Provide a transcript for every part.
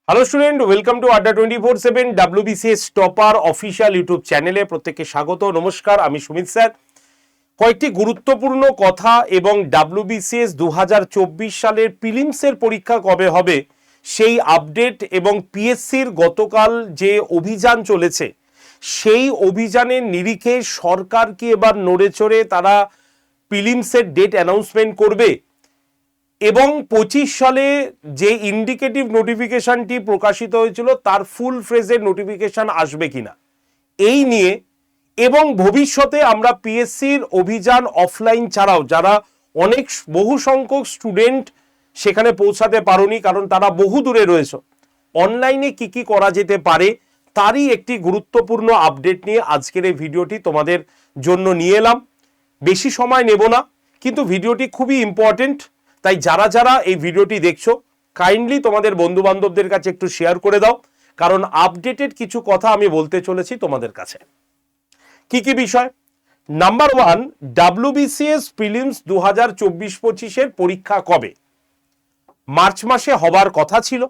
Hello student, welcome to আড্ডা 24/7 WBCS topper official YouTube চ্যানেলে প্রত্যেককে স্বাগত। নমস্কার, আমি সুমিত স্যার। কয়েকটি গুরুত্বপূর্ণ কথা এবং WBCS 2024 সালের প্রিলিমসের পরীক্ষা কবে হবে সেই আপডেট এবং পিএসসির গতকাল যে অভিযান চলেছে সেই অভিযানের নিরিখে সরকার কি এবার নড়েচড়ে তারা প্রিলিমসের ডেট অ্যানাউন্সমেন্ট করবে এবং 25 সালে যে ইন্ডিকেটিভ নোটিফিকেশনটি প্রকাশিত হয়েছিল তার ফুল ফ্রেজের নোটিফিকেশন আসবে কিনা এই নিয়ে, এবং ভবিষ্যতে আমরা পিএসসির অভিযান অফলাইন ছাড়াও যারা বহু সংখ্যক স্টুডেন্ট সেখানে পৌঁছাতে পারোনি কারণ তারা বহু দূরে রয়েছে, অনলাইনে কি কি করা যেতে পারে তারই একটি গুরুত্বপূর্ণ আপডেট নিয়ে আজকের এই ভিডিওটি তোমাদের জন্য নিয়ে এলাম। বেশি সময় নেব না, কিন্তু ভিডিওটি খুবই ইম্পর্টেন্ট, তাই যারা যারা এই ভিডিওটি দেখছো কাইন্ডলি তোমাদের বন্ধু বান্ধবদের কাছে একটু শেয়ার করে দাও, কারণ আপডেটেড কিছু কথা আমি বলতে চলেছি তোমাদের কাছে। কি কি বিষয়? নাম্বার 1, WBCS প্রিলিমস 2024-25 পরীক্ষা কবে? মার্চ মাসে হবার কথা ছিল,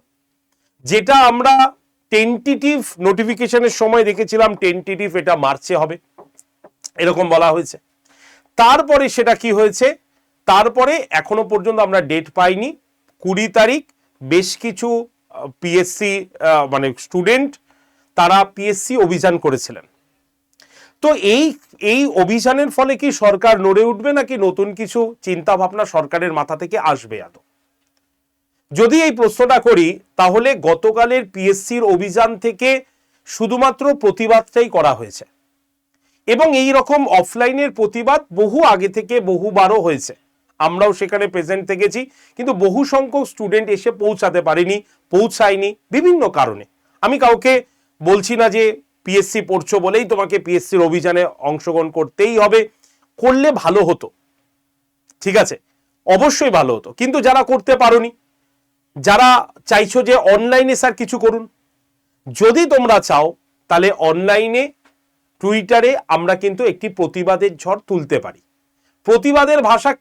যেটা আমরা টেন্টেটিভ নোটিফিকেশনের সময় দেখেছিলাম টেন্টেটিভ এটা মার্চে হবে এরকম বলা হয়েছে। তারপরে সেটা কি হয়েছে, তারপরে এখনো পর্যন্ত আমরা ডেট পাইনি। 20 তারিখ বেশ কিছু পিএসসি স্টুডেন্ট তারা পিএসসি অভিযান করেছিলেন। তো এই অভিযানের ফলে কি সরকার নড়ে উঠবে নাকি নতুন কিছু চিন্তা ভাবনা সরকারের মাথা থেকে আসবে? যদি এই প্রশ্নটা করি তাহলে গতকালের পিএসসির অভিযান থেকে শুধুমাত্র প্রতিবাদটাই করা হয়েছে এবং এই রকম অফলাইনের প্রতিবাদ বহু আগে থেকে বহুবারও হয়েছে, আমরাও সেখানে প্রেজেন্ট থেকেছি, কিন্তু বহু সংখ্যক স্টুডেন্ট এসে পৌঁছায়নি বিভিন্ন কারণে। আমি কাউকে বলছি না যে পিএসসি পড়ছো বলেই তোমাকে পিএসসির অভিযানে অংশগ্রহণ করতেই হবে, করলে ভালো হতো, ঠিক আছে, অবশ্যই ভালো হতো, কিন্তু যারা করতে পারোনি, যারা চাইছো যে অনলাইনে স্যার কিছু করুন, যদি তোমরা চাও তাহলে অনলাইনে টুইটারে আমরা কিন্তু একটি প্রতিবাদের ঝড় তুলতে পারি। প্রতিবাদের ভাষা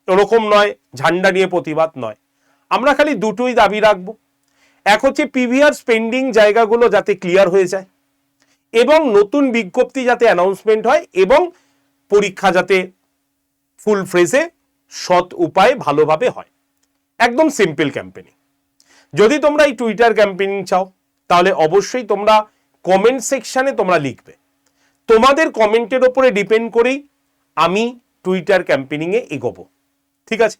এরকম নয়, ঝান্ডা নিয়ে প্রতিবাদ নয়, আমরা খালি দুটোই দাবি রাখবো। এক হচ্ছে প্রিভিয়াস পেন্ডিং জায়গাগুলো যাতে ক্লিয়ার হয়ে যায় এবং নতুন বিজ্ঞপ্তি যাতে অ্যানাউন্সমেন্ট হয় এবং পরীক্ষা যাতে ফুল ফ্রেজে সৎ উপায়ে ভালোভাবে হয়। একদম সিম্পল ক্যাম্পেনিং। যদি তোমরা এই টুইটার ক্যাম্পেনিং চাও তাহলে অবশ্যই তোমরা কমেন্ট সেকশনে তোমরা লিখবে, তোমাদের কমেন্টের ওপরে ডিপেন্ড করেই আমি টুইটার ক্যাম্পেনিংয়ে এগোবো, ঠিক আছে?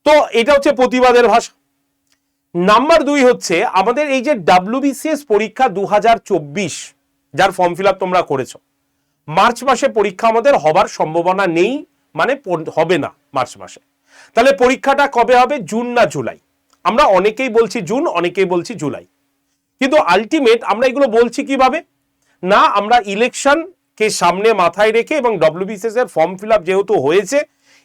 তো এটা হচ্ছে প্রতিবাদের ভাষা। নাম্বার 2 হচ্ছে আমাদের এই যে WBCS পরীক্ষা 2024 যার ফর্ম ফিল আপ তোমরা করেছো, মার্চ মাসে পরীক্ষা আমাদের হবার সম্ভাবনা নেই, মানে হবে না মার্চ মাসে। তাহলে পরীক্ষাটা কবে হবে, জুন না জুলাই? আমরা অনেকেই বলছি জুন, অনেকেই বলছি জুলাই, কিন্তু আলটিমেট আমরা এগুলো বলছি কিভাবে না, আমরা ইলেকশনকে সামনে মাথায় রেখে এবং WBCS এর ফর্ম ফিল আপ যেহেতু হয়েছে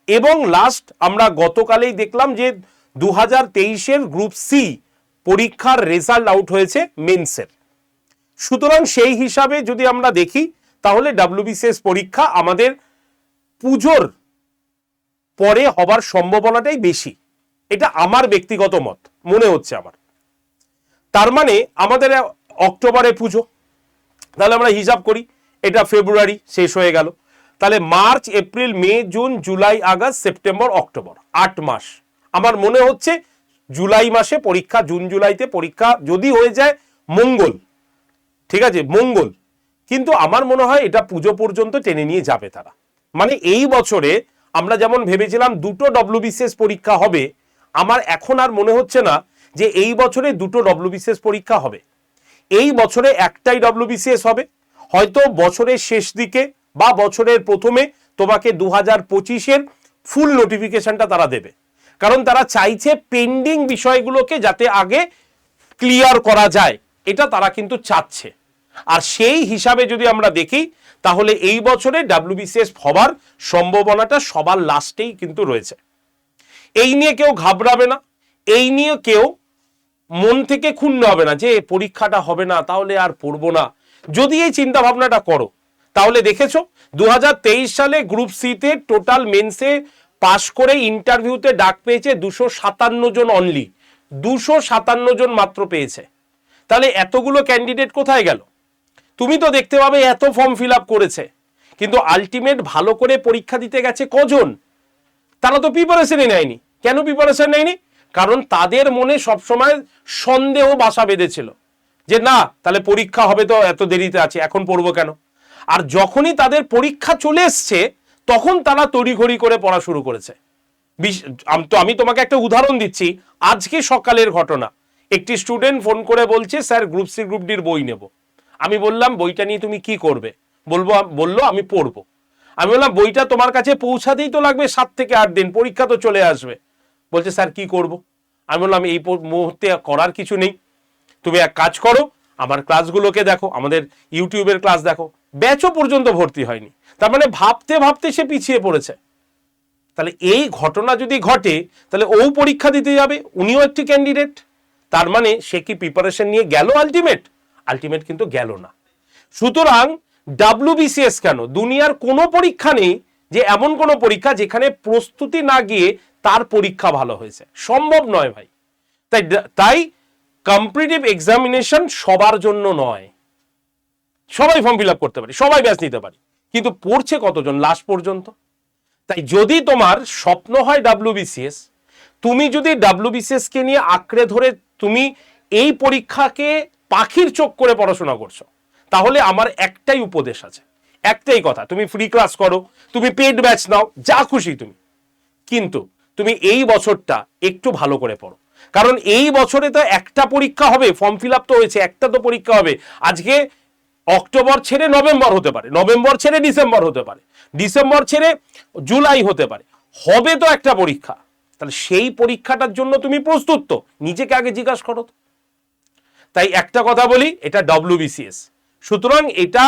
এবং লাস্ট আমরা গতকালেই দেখলাম যে 2023-এর গ্রুপ সি পরীক্ষার রেজাল্ট আউট হয়েছে মেন্সের, সুতরাং সেই হিসাবে যদি আমরা দেখি তাহলে WBCS পরীক্ষা আমাদের পুজোর পরে হবার সম্ভাবনাটাই বেশি, এটা আমার ব্যক্তিগত মত মনে হচ্ছে আমার। তার মানে আমাদের অক্টোবরে পুজো, তাহলে আমরা হিসাব করি এটা ফেব্রুয়ারি শেষ হয়ে গেল, তাহলে March April May June July August September October 8 মাস। আমার মনে হচ্ছে জুলাই মাসে পরীক্ষা, জুন জুলাইতে পরীক্ষা যদি হয়ে যায় মঙ্গল, ঠিক আছে, মঙ্গল, কিন্তু আমার মনে হয় এটা পুজো পর্যন্ত টেনে নিয়ে যাবে তারা। মানে এই বছরে আমরা যেমন ভেবেছিলাম দুটো WBCS পরীক্ষা হবে, আমার এখন আর মনে হচ্ছে না যে এই বছরে দুটো WBCS পরীক্ষা হবে। এই বছরে একটাই WBCS হবে, হয়তো বছরের শেষ দিকে বা বছরের প্রথমে তোমাকে 2025-এর ফুল নোটিফিকেশনটা তারা দেবে, কারণ তারা চাইছে পেন্ডিং বিষয়গুলোকে যাতে আগে ক্লিয়ার করা যায়, এটা তারা কিন্তু চাচ্ছে। আর সেই হিসাবে যদি আমরা দেখি তাহলে এই বছরে WBCS হবার সম্ভাবনাটা সবার লাস্টেই কিন্তু রয়েছে। এই নিয়ে কেউ ঘাবড়াবে না, এই নিয়ে কেউ মন থেকে ক্ষুণ্ণ হবে না যে পরীক্ষাটা হবে না তাহলে আর পড়বো না। যদি এই চিন্তা ভাবনাটা করো তাহলে দেখেছো 2023 সালে গ্রুপ সিতে টোটাল মেন্সে পাশ করে ইন্টারভিউতে ডাক পেয়েছে 257 জন অনলি, 257 জন মাত্র পেয়েছে। তাহলে এতগুলো ক্যান্ডিডেট কোথায় গেল? তুমি তো দেখতে পাবে এত ফর্ম ফিল আপ করেছে, কিন্তু আলটিমেট ভালো করে পরীক্ষা দিতে গেছে কজন? তারা তো প্রিপারেশনই নেয়নি। কেন প্রিপারেশন নেয়নি? কারণ তাদের মনে সবসময় সন্দেহ বাসা বেঁধেছিল যে না, তাহলে পরীক্ষা হবে তো এত দেরিতে আছে, এখন পড়বো কেন? আর যখনই তাদের পরীক্ষা চলে এসছে তখন তারা তড়িঘড়ি করে পড়া শুরু করেছে। আমি তোমাকে একটা উদাহরণ দিচ্ছি, আজকে সকালের ঘটনা। একটি স্টুডেন্ট ফোন করে বলছে স্যার গ্রুপ সি গ্রুপ ডির বই নেব। আমি বললাম বইটা নিয়ে তুমি কি করবে? বললো আমি পড়বো। আমি বললাম বইটা তোমার কাছে পৌঁছাতেই তো লাগবে 7 থেকে 8 দিন, পরীক্ষা তো চলে আসবে। বলছে স্যার কি করব? আমি বললাম এই মুহূর্তে করার কিছু নেই, তুমি এক কাজ করো, আমার ক্লাসগুলোকে দেখো, আমাদের ইউটিউবের ক্লাস দেখো। ব্যাচও পর্যন্ত ভর্তি হয়নি, তার মানে ভাবতে ভাবতে সে পিছিয়ে পড়েছে। তাহলে এই ঘটনা যদি ঘটে তাহলে ও পরীক্ষা দিতে যাবে, উনিও একটি ক্যান্ডিডেট, তার মানে সে কি প্রিপারেশন নিয়ে গেল? আলটিমেট কিন্তু গেল না। সুতরাং ডাব্লিউবিসিএস কেন, দুনিয়ার কোনো পরীক্ষা নেই যে এমন কোনো পরীক্ষা যেখানে প্রস্তুতি না গিয়ে তার পরীক্ষা ভালো হয়েছে, সম্ভব নয় ভাই। তাই কম্পিটিটিভ এক্সামিনেশন সবার জন্য নয়। সবাই ফর্ম ফিল আপ করতে পারি, সবাই ব্যাচ নিতে পারি, কিন্তু পড়ছে কতজন লাস্ট পর্যন্ত? তাই যদি তোমার স্বপ্ন হয় ডাব্লিউবিসিএস, তুমি যদি ডাব্লিউবিসিএস কে নিয়ে আঁকড়ে ধরে তুমি এই পরীক্ষাকে পাখির চোখ করে পড়াশোনা করছো, তাহলে আমার একটাই উপদেশ আছে, একটাই কথা, তুমি ফ্রি ক্লাস করো, তুমি পেড ব্যাচ নাও, যা খুশি তুমি, কিন্তু তুমি এই বছরটা একটু ভালো করে পড়ো। কারণ এই বছরে তো একটা পরীক্ষা হবে, ফর্ম ফিল আপ তো হয়েছে, একটা তো পরীক্ষা হবে। আজকে অক্টোবর ছেড়ে নভেম্বর হতে পারে, নভেম্বর ছেড়ে ডিসেম্বর হতে পারে, ডিসেম্বর ছেড়ে জুলাই হতে পারে, হবে তো একটা পরীক্ষা। তাহলে সেই পরীক্ষাটার জন্য তুমি প্রস্তুত তো? নিজেকে আগে জিজ্ঞাসা করো। তাই একটা কথা বলি, এটা ডাব্লিউবিসিএস, সুতরাং এটা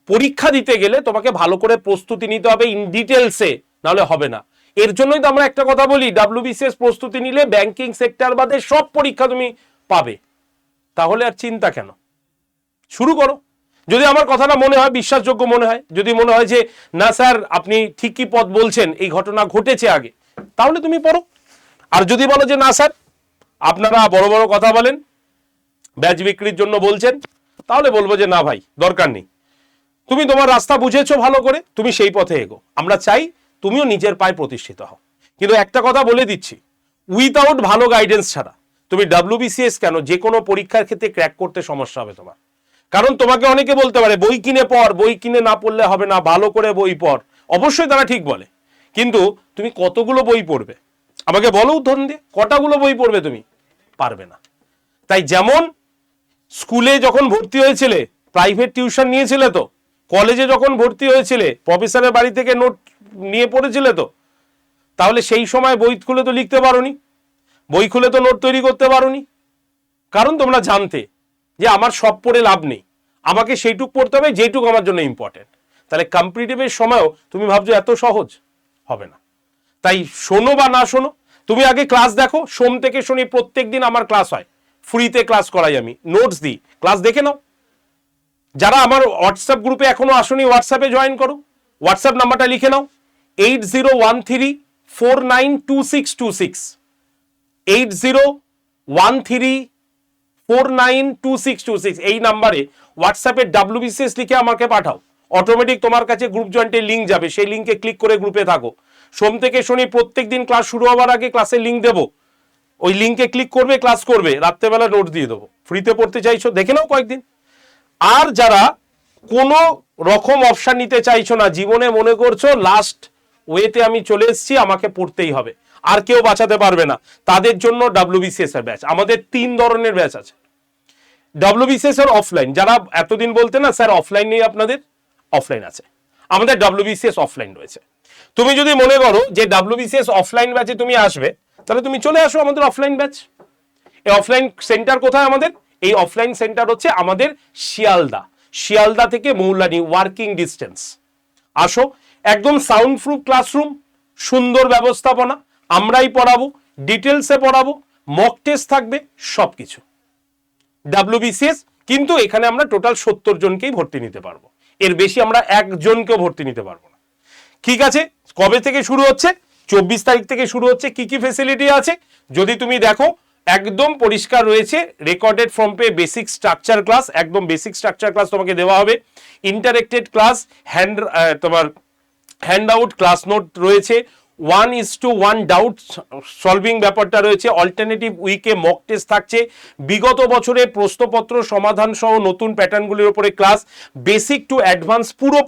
পরীক্ষা দিতে গেলে তোমাকে ভালো করে প্রস্তুতি নিতে হবে ইন ডিটেলসে, নাহলে হবে না। এর জন্যই তো আমরা একটা কথা বলি, ডাব্লিউবিসিএস প্রস্তুতি নিলে ব্যাংকিং সেক্টর বাদে সব পরীক্ষা তুমি পাবে। তাহলে আর চিন্তা কেন, শুরু করো। যদি আমার কথাটা মনে হয় বিশ্বাসযোগ্য মনে হয়, যদি মনে হয় যে না স্যার আপনি ঠিকই পথ বলছেন, এই ঘটনা ঘটেছে আগে, তাহলে তুমি পড়ো। আর যদি বলো যে না স্যার আপনারা বড় বড় কথা বলেন, ব্যাচ বিক্রির জন্য বলছেন, তাহলে বলবো যে না ভাই দরকার নেই, তুমি তোমার রাস্তা বুঝেছো ভালো করে, তুমি সেই পথে এগো। আমরা চাই তুমিও নিজের পায়ে প্রতিষ্ঠিত হও। কিন্তু একটা কথা বলে দিচ্ছি, উইথাউট ভালো গাইডেন্স ছাড়া তুমি ডাব্লিউবিসিএস কেন, যে কোনো পরীক্ষার ক্ষেত্রে ক্র্যাক করতে সমস্যা হবে তোমার। কারণ তোমাকে অনেকে বলতে পারে বই কিনে পড়, বই কিনে না পড়লে হবে না, ভালো করে বই পড়। অবশ্যই তারা ঠিক বলে, কিন্তু তুমি কতগুলো বই পড়বে? আমাকে বলো উদাহরণ দিয়ে, কটাগুলো বই পড়বে? তুমি পারবে না। তাই যেমন স্কুলে যখন ভর্তি হয়েছিলে প্রাইভেট টিউশন নিয়েছিলে তো, কলেজে যখন ভর্তি হয়েছিলে প্রফেসরের বাড়ি থেকে নোট নিয়ে পড়েছিলে তো, তাহলে সেই সময় বই খুলে তো লিখতে পারোনি, বই খুলে তো নোট তৈরি করতে পারোনি। কারণ তোমরা জানতে যে আমার সব পড়ে লাভ নেই, আমাকে সেইটুক পড়তে হবে যেটুক আমার জন্য ইম্পর্টেন্ট। তাহলে কম্পিটিটিভের সময়ও তুমি ভাবছো এত সহজ হবে না। তাই শোনো বা না শোনো, তুমি আগে ক্লাস দেখো। সোম থেকে শনি প্রত্যেক দিন আমার ক্লাস হয়, ফ্রিতে ক্লাস করাই, আমি নোটস দিই, ক্লাস দেখে নাও। যারা আমার হোয়াটসঅ্যাপ গ্রুপে এখনো আসোনি, হোয়াটসঅ্যাপে জয়েন করো, হোয়াটসঅ্যাপ নাম্বারটা লিখে নাও 8013492626, 8013492626। এই নাম্বারে হোয়াটসঅ্যাপে ডাব্লিউবিসিএস লিখে আমাকে পাঠাও, অটোমেটিক তোমার কাছে গ্রুপ জয়েন্টের লিঙ্ক যাবে, সেই লিঙ্কে ক্লিক করে গ্রুপে থাকো। সোম থেকে শনি প্রত্যেক দিন ক্লাস শুরু হওয়ার আগে ক্লাসের লিঙ্ক দেবো, ওই লিঙ্কে ক্লিক করবে, ক্লাস করবে, রাত্রেবেলা নোট দিয়ে দেবো। ফ্রিতে পড়তে চাইছো দেখে নাও কয়েকদিন। আর যারা কোনো রকম অপশন নিতে চাইছো না, জীবনে মনে করছো লাস্ট ওয়েতে আমি চলে এসেছি, আমাকে পড়তেই হবে, আর কেউ বাঁচাতে পারবে না, তাদের জন্য ডাব্লিউবিসিএস এর ব্যাচ। আমাদের 3 ধরনের ব্যাচ আছে। ডাব্লিউবিসিএস এর অফলাইন, যারা এতদিন বলতে না স্যার অফলাইন নেই আপনাদের, অফলাইন আছে, আমাদের ডাব্লিউবিসিএস অফলাইন রয়েছে। তুমি যদি মনে করো যে ডাব্লিউবিসিএস অফলাইন ব্যাচে তুমি আসবে, তাহলে তুমি চলে আসো আমাদের অফলাইন ব্যাচ। এই অফলাইন সেন্টার কোথায় আমাদের? এই অফলাইন সেন্টার হচ্ছে আমাদের শিয়ালদা থেকে মৌলানি, ওয়ার্কিং ডিস্টেন্স। আসো, একদম সাউন্ড প্রুফ ক্লাসরুম, সুন্দর ব্যবস্থাপনা, আমরাই পড়াবো, ডিটেলসে পড়াবো, মক টেস্ট থাকবে, সবকিছু। ডাব্লিউবিসিএস, কিন্তু এখানে আমরা টোটাল 70 জনকেই ভর্তি নিতে পারবো, এর বেশি আমরা একজনকেও ভর্তি নিতে পারবো না। ঠিক আছে, কবে থেকে শুরু হচ্ছে? 24 তারিখ থেকে শুরু হচ্ছে। কি কি ফেসিলিটি আছে যদি তুমি দেখো, একদম পরিষ্কার রয়েছে। Recorded from pay basic structure class, একদম বেসিক স্ট্রাকচার ক্লাস তোমাকে দেওয়া হবে। ইন্টারেক্টেড ক্লাস, তোমার হ্যান্ড আউট ক্লাস নোট রয়েছে, 1:1 ডাউট সলভিং ব্যাপারটা রয়েছে, অল্টারনেটিভ উইকে মক টেস্ট থাকছে, বিগত বছরের প্রশ্নপত্র সমাধান সহ নতুন প্যাটার্নগুলির উপরে ক্লাস, বেসিক টু অ্যাডভান্স পুরো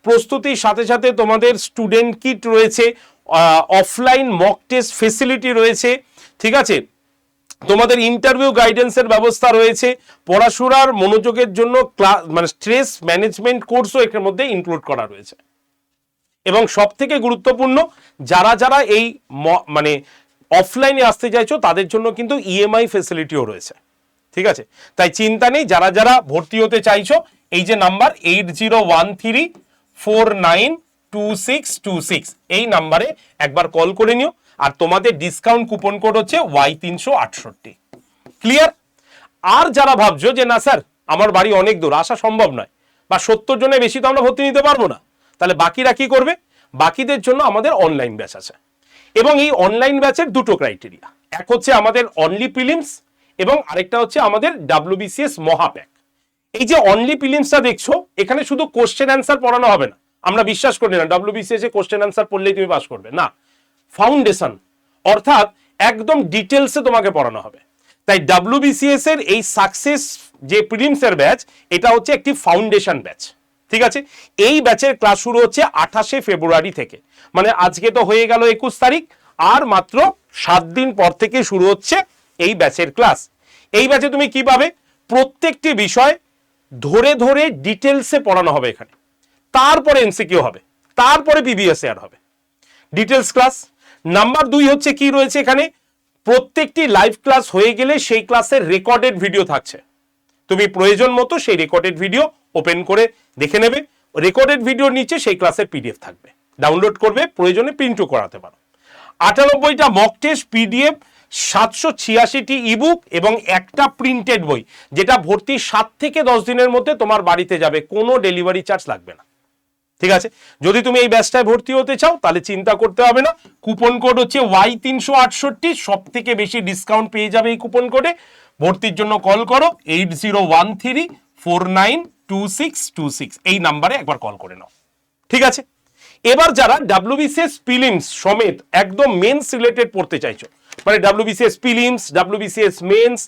প্রস্তুতির সাথে সাথে তোমাদের স্টুডেন্ট কিট রয়েছে, অফলাইন মক টেস্ট ফেসিলিটি রয়েছে, ঠিক আছে, তোমাদের ইন্টারভিউ গাইডেন্সের ব্যবস্থা রয়েছে, পড়াশোনার মনোযোগের জন্য ক্লাস মানে স্ট্রেস ম্যানেজমেন্ট কোর্সও এর মধ্যে ইনক্লুড করা রয়েছে। এবং সব থেকে গুরুত্বপূর্ণ, যারা যারা এই মানে অফলাইনে আসতে চাইছো তাদের জন্য কিন্তু ইএমআই ফেসিলিটিও রয়েছে, ঠিক আছে। তাই চিন্তা নেই, যারা যারা ভর্তি হতে চাইছো এই যে নাম্বার 8013492626 এই নাম্বারে একবার কল করে নিও। আর তোমাদের ডিসকাউন্ট কুপন কোড হচ্ছে Y368। ক্লিয়ার? আর যারা ভাবছো যে না স্যার আমার বাড়ি অনেক দূর, আসা সম্ভব নয়, বা 70 জনের বেশি তো আমরা ভর্তি নিতে পারবো না, তাহলে বাকিরা কি করবে? বাকিদের জন্য আমাদের অনলাইন ব্যাচ আছে। এবং এই অনলাইন ব্যাচের দুটো ক্রাইটেরিয়া, এক হচ্ছে আমাদের অনলি প্রিলিমস এবং আরেকটা হচ্ছে আমাদের WBCS মহাপ্যাক। এই যে অনলি প্রিলিমসটা দেখছো, এখানে শুধু কোশ্চেন অ্যান্সার পড়ানো হবে না। আমরা বিশ্বাস করি না WBCS এ কোশ্চেন অ্যান্সার পড়লেই তুমি পাস করবে, না, ফাউন্ডেশন অর্থাৎ একদম ডিটেলসে তোমাকে পড়ানো হবে। তাই WBCS এর এই সাকসেস যে প্রিলিমসের ব্যাচ, এটা হচ্ছে একটি ফাউন্ডেশন ব্যাচ, ঠিক আছে। এই ব্যাচের ক্লাস শুরু হচ্ছে 28শে ফেব্রুয়ারি থেকে, মানে আজকে তো হয়ে গেল 21 তারিখ, আর মাত্র 7 দিন পর থেকে শুরু হচ্ছে এই ব্যাচের ক্লাস। এই ব্যাচে তুমি কি পাবে? প্রত্যেকটি বিষয় ধরে ধরে ডিটেলসে পড়ানো হবে এখানে, তারপরে এমসিকিউ হবে, তারপরে PBSAR হবে, ডিটেলস ক্লাস। নাম্বার 2 হচ্ছে কি রয়েছে এখানে, প্রত্যেকটি লাইভ ক্লাস হয়ে গেলে সেই ক্লাসের রেকর্ডেড ভিডিও থাকছে, তুমি প্রয়োজন মতো সেই রেকর্ডেড ভিডিও ওপেন করে দেখে নেবে। রেকর্ডেড ভিডিওর নিচে সেই ক্লাসের PDF থাকবে, ডাউনলোড করবে, প্রয়োজনে প্রিন্টও করাতে পারো। 98টা মক টেস্ট PDF, 786টি ইবুক এবং একটা প্রিন্টেড বই, যেটা ভর্তি 7 থেকে 10 দিনের মধ্যে তোমার বাড়িতে যাবে, কোনো ডেলিভারি চার্জ লাগবে না, ঠিক আছে। যদি তুমি এই ব্যাচটায় ভর্তি হতে চাও তাহলে চিন্তা করতে হবে না, কুপন কোড হচ্ছে Y368, সব থেকে বেশি ডিসকাউন্ট পেয়ে যাবে এই কুপন কোডে। ভর্তির জন্য কল করো 8013492626 এই নাম্বারে একবার কল করে নাও, ঠিক আছে। এবার যারা WBCS প্রিলিমস সমেত একদম মেন্স রিলেটেড পড়তে চাইছো, মানে WBCS prelims, WBCS mains,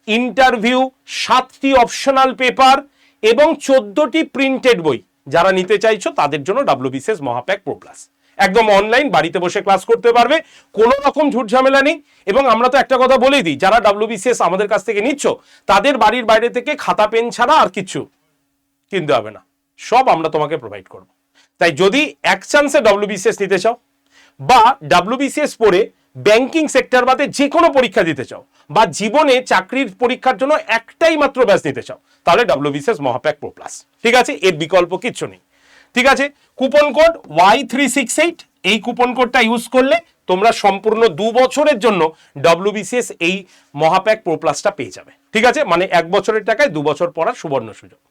interview, 7টি অপশনাল পেপার এবং 14টি প্রিন্টেড বই যারা নিতে চাইছো তাদের জন্য WBCS মহাপ্যাক প্রো প্লাস, একদম অনলাইন বাড়িতে বসে ক্লাস করতে পারবে, কোনো রকম ঝুট ঝামেলা নেই। এবং আমরা তো একটা কথা বলেই দিই, যারা WBCS আমাদের কাছ থেকে নিচ্ছ তাদের বাড়ির বাইরে থেকে খাতা পেন ছাড়া আর কিছু কিনতে হবে না, সব আমরা তোমাকে প্রোভাইড করব। তাই যদি এক চান্সে WBCS নিতে চাও বা WBCS পড়ে ব্যাংকিং সেক্টর বাদে যে কোনো পরীক্ষা দিতে চাও বা জীবনে চাকরির পরীক্ষার জন্য একটাই মাত্র ব্যাচ নিতে চাও, তাহলে WBCS মহাপ্যাক প্রো প্লাস, ঠিক আছে, এর বিকল্প কিচ্ছু নেই, ঠিক আছে। কুপন কোড Y368, এই কুপন কোডটা ইউজ করলে তোমরা সম্পূর্ণ 2 বছরের জন্য WBCS এই মহাপ্যাক প্রো প্লাসটা পেয়ে যাবে, ঠিক আছে। মানে 1 বছরের টাকায় 2 বছর পড়ার সুবর্ণ সুযোগ।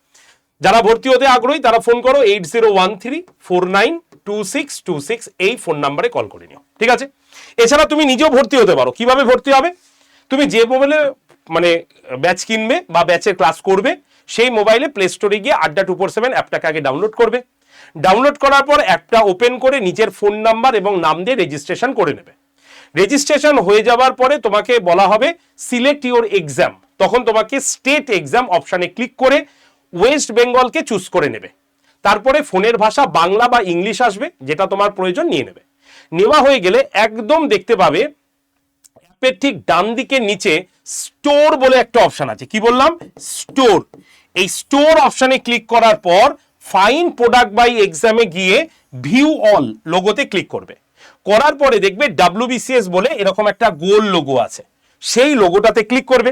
যারা ভর্তি হতে আগ্রহী তারা ফোন করো 8013492626 এই ফোন নাম্বারে কল করে নিও, ঠিক আছে। এছাড়া তুমি নিজেও ভর্তি হতে পারো। কিভাবে ভর্তি হবে? তুমি যে মোবাইলে মানে ব্যাচ কিনবে বা ব্যাচের ক্লাস করবে, সেই মোবাইলে প্লে স্টোরে গিয়ে আড্ডা 247 অ্যাপটাকে আগে ডাউনলোড করবে। ডাউনলোড করার পর অ্যাপটা ওপেন করে নিজের ফোন নাম্বার এবং নাম দিয়ে রেজিস্ট্রেশন করে নেবে। রেজিস্ট্রেশন হয়ে যাওয়ার পরে তোমাকে বলা হবে সিলেক্ট ইউর এক্সাম, তখন তোমাকে স্টেট এক্সাম অপশানে ক্লিক করে ওয়েস্ট বেঙ্গলকে চুজ করে নেবে। তারপরে ফোনের ভাষা বাংলা বা ইংলিশ আসবে, যেটা তোমার প্রয়োজন নিয়ে নেবে। নেওয়া হয়ে গেলে একদম দেখতে পাবে অ্যাপের ঠিক ডান দিকের নিচে স্টোর বলে একটা অপশন আছে। কি বললাম? স্টোর। এই স্টোর অপশানে ক্লিক করার পর ফাইন প্রোডাক্ট বাই এক্সামে গিয়ে ভিউ অল লোগোতে ক্লিক করবে। করার পরে দেখবে WBCS বলে এরকম একটা গোল লোগো আছে, সেই লোগোটাতে ক্লিক করবে।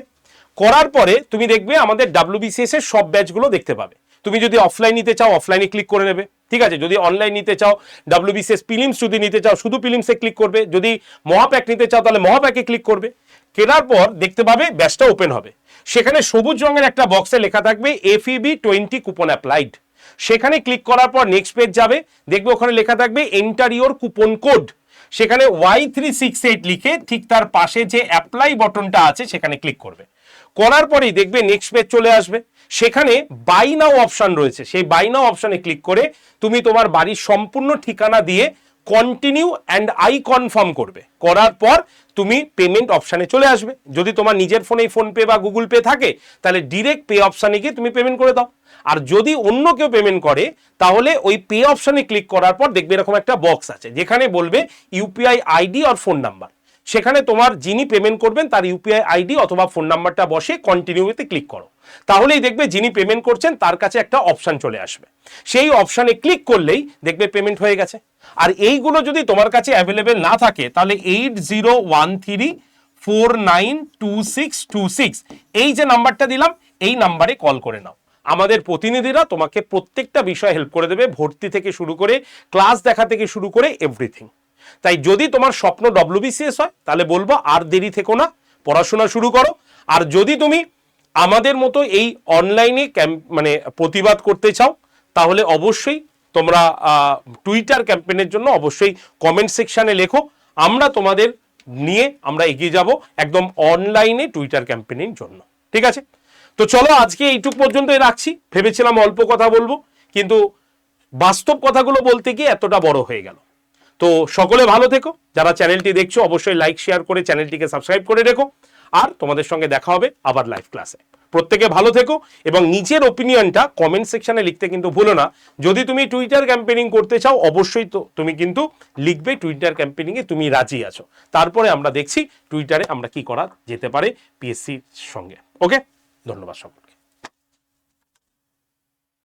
করার পরে তুমি দেখবে আমাদের WBCS এর সব ব্যাচগুলো দেখতে পাবে। তুমি যদি অফলাইন নিতে চাও অফলাইনে ক্লিক করে নেবে, ঠিক আছে। যদি অনলাইন নিতে চাও, WBCS প্রিলিমস যদি নিতে চাও শুধু প্রিলিমসে ক্লিক করবে, যদি মহাপ্যাক নিতে চাও তাহলে মহাপ্যাকে ক্লিক করবে। কেনার পর দেখতে পাবে ব্যাচটা ওপেন হবে। সেখানে সবুজ রঙের একটা বক্সে লেখা থাকবে FEB 20 কুপন অ্যাপ্লাইড। সেখানে ক্লিক করার পর নেক্সট পেজ যাবে, দেখবে ওখানে লেখা থাকবে এন্টার ইওর কুপন কোড। সেখানে Y368 লিখে ঠিক তার পাশে যে অ্যাপ্লাই বটনটা আছে সেখানে ক্লিক করবে। করার পরেই দেখবে নেক্সট পেজ চলে আসবে, সেখানে বাই নাও অপশন রয়েছে, সেই বাই নাও অপশনে ক্লিক করে তুমি তোমার বাড়ির সম্পূর্ণ ঠিকানা দিয়ে কন্টিনিউ অ্যান্ড আই কনফার্ম করবে। করার পর তুমি পেমেন্ট অপশানে চলে আসবে। যদি তোমার নিজের ফোনেই ফোনপে বা গুগল পে থাকে তাহলে ডিরেক্ট পে অপশানে গিয়ে তুমি পেমেন্ট করে দাও। আর যদি অন্য কেউ পেমেন্ট করে তাহলে ওই পে অপশানে ক্লিক করার পর দেখবে এরকম একটা বক্স আছে যেখানে বলবে ইউপিআই আইডি আর ফোন নাম্বার। সেখানে তোমার যিনি পেমেন্ট করবেন তার ইউপিআই আইডি অথবা ফোন নাম্বারটা বসে কন্টিনিউতে ক্লিক করো, তাহলেই দেখবে যিনি পেমেন্ট করছেন তার কাছে একটা অপশান চলে আসবে। সেই অপশানে ক্লিক করলেই দেখবে পেমেন্ট হয়ে গেছে। আর এইগুলো যদি তোমার কাছে অ্যাভেলেবেল না থাকে তাহলে 8013492626 এই যে নাম্বারটা দিলাম এই নাম্বারে কল করে নাও। আমাদের প্রতিনিধিরা তোমাকে প্রত্যেকটা বিষয় হেল্প করে দেবে, ভর্তি থেকে শুরু করে ক্লাস দেখা থেকে শুরু করে এভরিথিং। তাই যদি তোমার স্বপ্ন ডব্লিউবিসিএস হয় তাহলে বলবো আর দেরি থেকো না, পড়াশোনা শুরু করো। আর যদি তুমি আমাদের মতো এই অনলাইনে মানে প্রতিবাদ করতে চাও তাহলে অবশ্যই তোমরা টুইটার ক্যাম্পেইনের জন্য অবশ্যই কমেন্ট সেকশনে লেখো, আমরা তোমাদের নিয়ে আমরা এগিয়ে যাব একদম অনলাইনে টুইটার ক্যাম্পেইনের জন্য। ঠিক আছে, তো চলো আজকে এইটুক পর্যন্তই রাখছি। ভেবেছিলাম অল্প কথা বলবো, কিন্তু বাস্তব কথাগুলো বলতে গিয়ে এতটা বড় হয়ে গেল। তো সকলে ভালো থেকো, যারা চ্যানেলটি দেখছো অবশ্যই লাইক শেয়ার করে চ্যানেলটিকে সাবস্ক্রাইব করে রেখো। আর তোমাদের সঙ্গে দেখা হবে আবার লাইভ ক্লাসে। প্রত্যেকে ভালো থেকো এবং নিজের ওপিনিয়নটা কমেন্ট সেকশনে লিখতে কিন্তু ভুলো না। যদি তুমি টুইটার ক্যাম্পেইনিং করতে চাও অবশ্যই তো তুমি কিন্তু লিখবে টুইটার ক্যাম্পেইনিংয়ে তুমি রাজি আছো, তারপরে আমরা দেখছি টুইটারে আমরা কি করা যেতে পারে পিএসসির সঙ্গে। ওকে, ধন্যবাদ সকলকে।